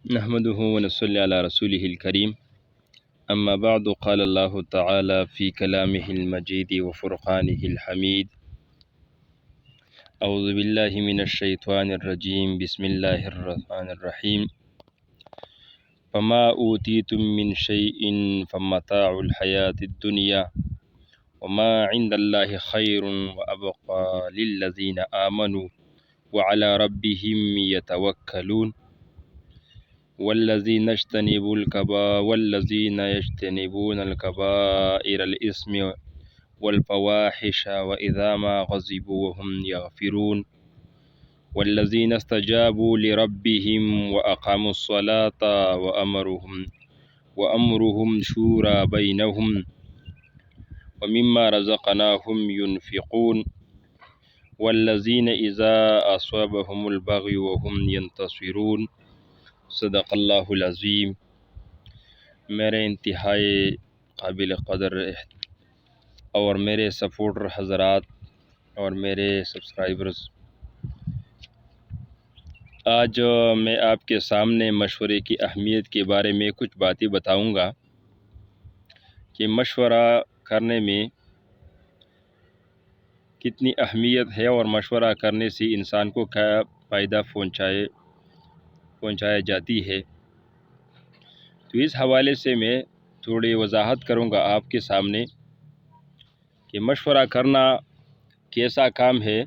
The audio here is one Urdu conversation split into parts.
نحمده ونصلي على رسوله الكريم. أما بعد، قال الله تعالى في كلامه المجيد وفرقانه الحميد: أعوذ بالله من الشيطان الرجيم، بسم الله الرحمن الرحيم. فما أوتيتم من شيء فمتاع الحياة الدنيا وما عند الله خير وأبقى للذين آمنوا وعلى ربهم يتوكلون. والذين يجتنبون الكبائر الإثم والفواحش وإذا ما غضبوا وهم يغفرون. والذين استجابوا لربهم وأقاموا الصلاة وأمرهم شورى بينهم ومما رزقناهم ينفقون. والذين إذا أصابهم البغي وهم ينتصرون. صدق اللہ العظیم۔ میرے انتہائی قابل قدر اور میرے سپورٹر حضرات اور میرے سبسکرائبرز، آج میں آپ کے سامنے مشورے کی اہمیت کے بارے میں کچھ باتیں بتاؤں گا کہ مشورہ کرنے میں کتنی اہمیت ہے اور مشورہ کرنے سے انسان کو کیا فائدہ پہنچایا جاتی ہے۔ تو اس حوالے سے میں تھوڑی وضاحت کروں گا آپ کے سامنے کہ مشورہ کرنا کیسا کام ہے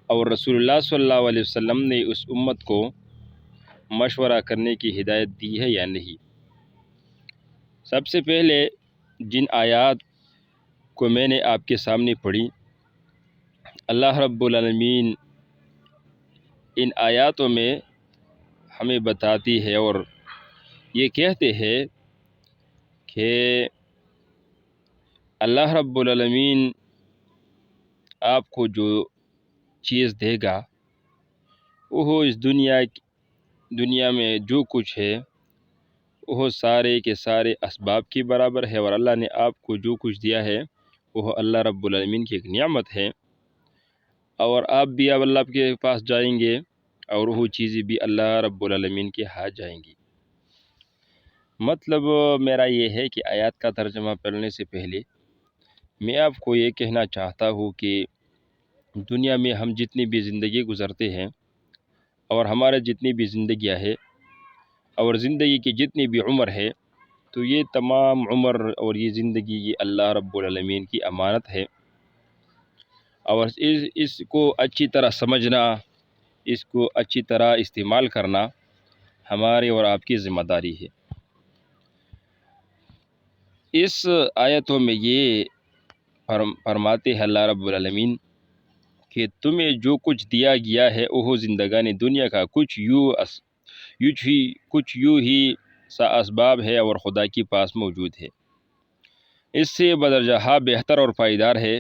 اور رسول اللہ صلی اللہ علیہ وسلم نے اس امت کو مشورہ کرنے کی ہدایت دی ہے یا نہیں۔ سب سے پہلے جن آیات کو میں نے آپ کے سامنے پڑھی، اللہ رب العالمین ان آیاتوں میں ہمیں بتاتی ہے اور یہ کہتے ہیں کہ اللہ رب العالمین آپ کو جو چیز دے گا وہ اس دنیا میں جو کچھ ہے وہ سارے کے سارے اسباب کے برابر ہے، اور اللہ نے آپ کو جو کچھ دیا ہے وہ اللہ رب العالمین کی ایک نعمت ہے، اور آپ بھی اب اللہ کے پاس جائیں گے اور وہ چیزیں بھی اللہ رب العالمین کے ہاتھ جائیں گی۔ مطلب میرا یہ ہے کہ آیات کا ترجمہ پڑھنے سے پہلے میں آپ کو یہ کہنا چاہتا ہوں کہ دنیا میں ہم جتنی بھی زندگی گزرتے ہیں اور ہمارے جتنی بھی زندگیاں ہے اور زندگی کی جتنی بھی عمر ہے، تو یہ تمام عمر اور یہ زندگی یہ اللہ رب العالمین کی امانت ہے، اور اس کو اچھی طرح سمجھنا، اس کو اچھی طرح استعمال کرنا ہماری اور آپ کی ذمہ داری ہے۔ اس آیتوں میں یہ فرماتے ہیں اللہ رب العالمین کہ تمہیں جو کچھ دیا گیا ہے وہ زندگانی دنیا کا کچھ یوں ہی سا اسباب ہے اور خدا کے پاس موجود ہے، اس سے بدرجہ بہتر اور پائیدار ہے،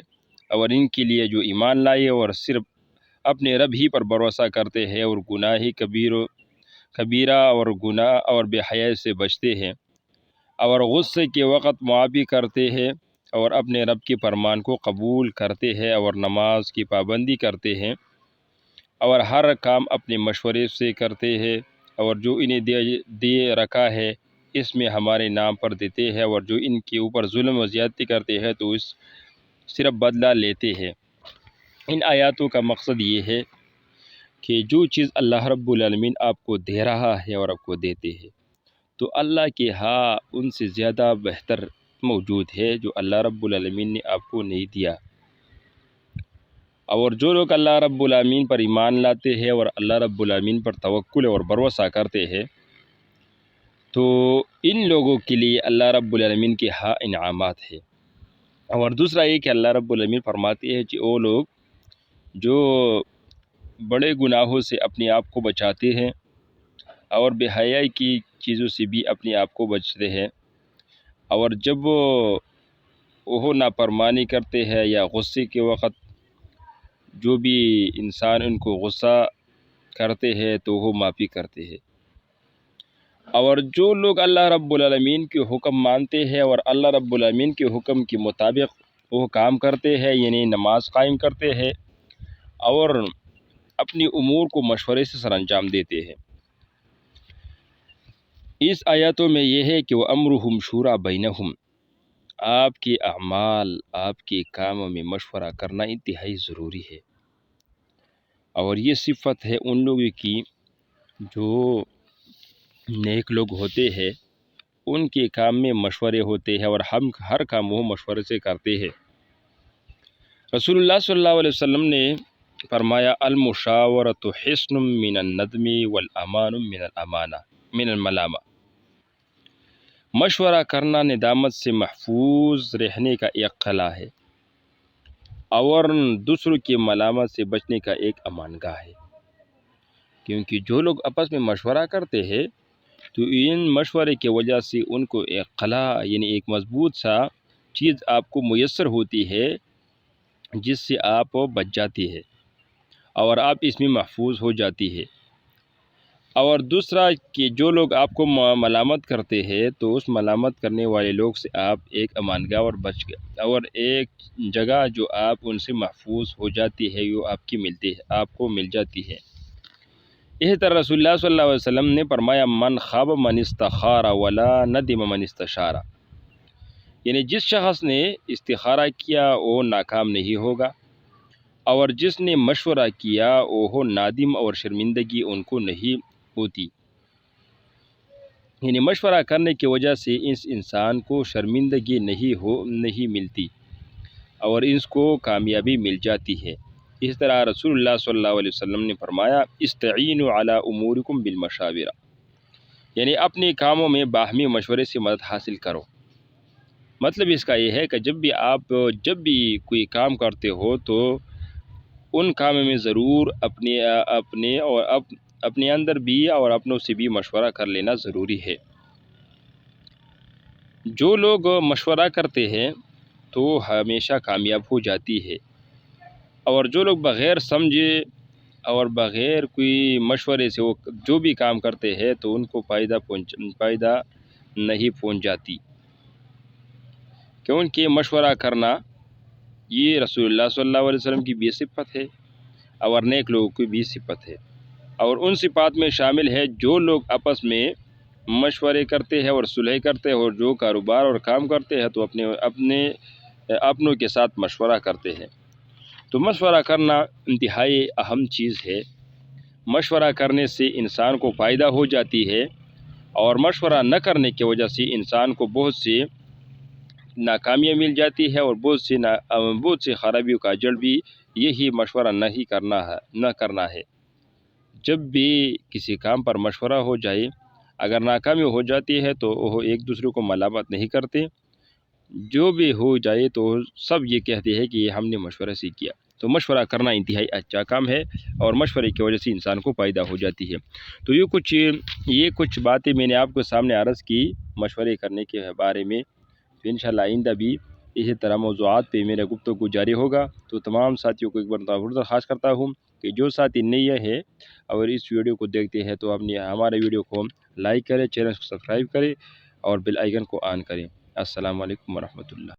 اور ان کے لیے جو ایمان لائے اور صرف اپنے رب ہی پر بھروسہ کرتے ہیں اور گناہ کبیرہ اور گناہ اور بے حیائی سے بچتے ہیں اور غصے کے وقت معافی کرتے ہیں اور اپنے رب کے فرمان کو قبول کرتے ہیں اور نماز کی پابندی کرتے ہیں اور ہر کام اپنے مشورے سے کرتے ہیں، اور جو انہیں دے رکھا ہے اس میں ہمارے نام پر دیتے ہیں، اور جو ان کے اوپر ظلم و زیادتی کرتے ہیں تو اس صرف بدلہ لیتے ہیں۔ ان آیاتوں کا مقصد یہ ہے کہ جو چیز اللہ رب العالمین آپ کو دے رہا ہے اور آپ کو دیتے ہیں تو اللہ کے ہاں ان سے زیادہ بہتر موجود ہے جو اللہ رب العالمین نے آپ کو نہیں دیا۔ اور جو لوگ اللہ رب العالمین پر ایمان لاتے ہیں اور اللہ رب العالمین پر توکل اور بھروسہ کرتے ہیں تو ان لوگوں کے لیے اللہ رب العالمین کے ہاں انعامات ہے۔ اور دوسرا یہ کہ اللہ رب العالمین فرماتے ہیں کہ وہ لوگ جو بڑے گناہوں سے اپنے آپ کو بچاتے ہیں اور بے حیائی کی چیزوں سے بھی اپنے آپ کو بچتے ہیں، اور جب وہ نافرمانی کرتے ہیں یا غصے کے وقت جو بھی انسان ان کو غصہ کرتے ہیں تو وہ معافی کرتے ہیں، اور جو لوگ اللہ رب العالمین کے حکم مانتے ہیں اور اللہ رب العالمین کے حکم کے مطابق وہ کام کرتے ہیں، یعنی نماز قائم کرتے ہیں اور اپنی امور کو مشورے سے سر انجام دیتے ہیں، اس آیاتوں میں یہ ہے کہ وہ امرہم شورا بینہم، آپ کے اعمال، آپ کے کاموں میں مشورہ کرنا انتہائی ضروری ہے، اور یہ صفت ہے ان لوگوں کی جو نیک لوگ ہوتے ہیں، ان کے کام میں مشورے ہوتے ہیں، اور ہم ہر کام وہ مشورے سے کرتے ہیں۔ رسول اللہ صلی اللہ علیہ وسلم نے فرمایا المشاورۃ حصن من الندم والامان من الملامہ، مشورہ کرنا ندامت سے محفوظ رہنے کا ایک قلعہ ہے، اور دوسروں کی ملامت سے بچنے کا ایک امان گاہ ہے۔ کیونکہ جو لوگ آپس میں مشورہ کرتے ہیں تو ان مشورے کی وجہ سے ان کو ایک قلعہ یعنی ایک مضبوط سا چیز آپ کو میسر ہوتی ہے، جس سے آپ بچ جاتی ہے اور آپ اس میں محفوظ ہو جاتی ہے۔ اور دوسرا کہ جو لوگ آپ کو ملامت کرتے ہیں تو اس ملامت کرنے والے لوگ سے آپ ایک امان گاہ اور بچ گئے، اور ایک جگہ جو آپ ان سے محفوظ ہو جاتی ہے وہ آپ کو مل جاتی ہے۔ اسی طرح رسول اللہ صلی اللہ علیہ وسلم نے فرمایا من خاب من استخار ولا ندم من استشار، یعنی جس شخص نے استخارہ کیا وہ ناکام نہیں ہوگا، اور جس نے مشورہ کیا وہ نادم اور شرمندگی ان کو نہیں ہوتی۔ یعنی مشورہ کرنے کی وجہ سے اس انسان کو شرمندگی نہیں ملتی، اور اس کو کامیابی مل جاتی ہے۔ اس طرح رسول اللہ صلی اللہ علیہ وسلم نے فرمایا استعینوا علی امورکم بالمشاورہ، یعنی اپنے کاموں میں باہمی مشورے سے مدد حاصل کرو۔ مطلب اس کا یہ ہے کہ جب بھی کوئی کام کرتے ہو تو ان کاموں میں ضرور اپنے اندر بھی اور اپنوں سے بھی مشورہ کر لینا ضروری ہے۔ جو لوگ مشورہ کرتے ہیں تو ہمیشہ کامیاب ہو جاتی ہے، اور جو لوگ بغیر سمجھے اور بغیر کوئی مشورے سے وہ جو بھی کام کرتے ہیں تو ان کو فائدہ نہیں پہنچ جاتی، کیونکہ مشورہ کرنا یہ رسول اللہ صلی اللہ علیہ وسلم کی بھی صفت ہے اور نیک لوگوں کی بھی صفت ہے، اور ان صفات میں شامل ہے جو لوگ آپس میں مشورے کرتے ہیں اور صلح کرتے ہیں، اور جو کاروبار اور کام کرتے ہیں تو اپنوں کے ساتھ مشورہ کرتے ہیں۔ تو مشورہ کرنا انتہائی اہم چیز ہے۔ مشورہ کرنے سے انسان کو فائدہ ہو جاتی ہے، اور مشورہ نہ کرنے کی وجہ سے انسان کو بہت سی ناکامیاں مل جاتی ہے، اور بہت سی خرابیوں کا جڑ بھی یہی مشورہ نہ کرنا ہے۔ جب بھی کسی کام پر مشورہ ہو جائے، اگر ناکامی ہو جاتی ہے تو وہ ایک دوسرے کو ملامت نہیں کرتے، جو بھی ہو جائے تو سب یہ کہتے ہیں کہ یہ ہم نے مشورہ سے کیا۔ تو مشورہ کرنا انتہائی اچھا کام ہے، اور مشورے کی وجہ سے انسان کو فائدہ ہو جاتی ہے۔ تو یہ کچھ باتیں میں نے آپ کو سامنے عرض کی مشورے کرنے کے بارے میں۔ تو انشاءاللہ آئندہ بھی اسی طرح موضوعات پہ میرا گفتگو جاری ہوگا۔ تو تمام ساتھیوں کو ایک بار درخواست کرتا ہوں کہ جو ساتھی نئے ہیں اور اس ویڈیو کو دیکھتے ہیں تو ہمارے ویڈیو کو لائک کریں، چینل کو سبسکرائب کریں، اور بیل آئیکن کو آن کریں۔ السلام علیکم ورحمۃ اللہ۔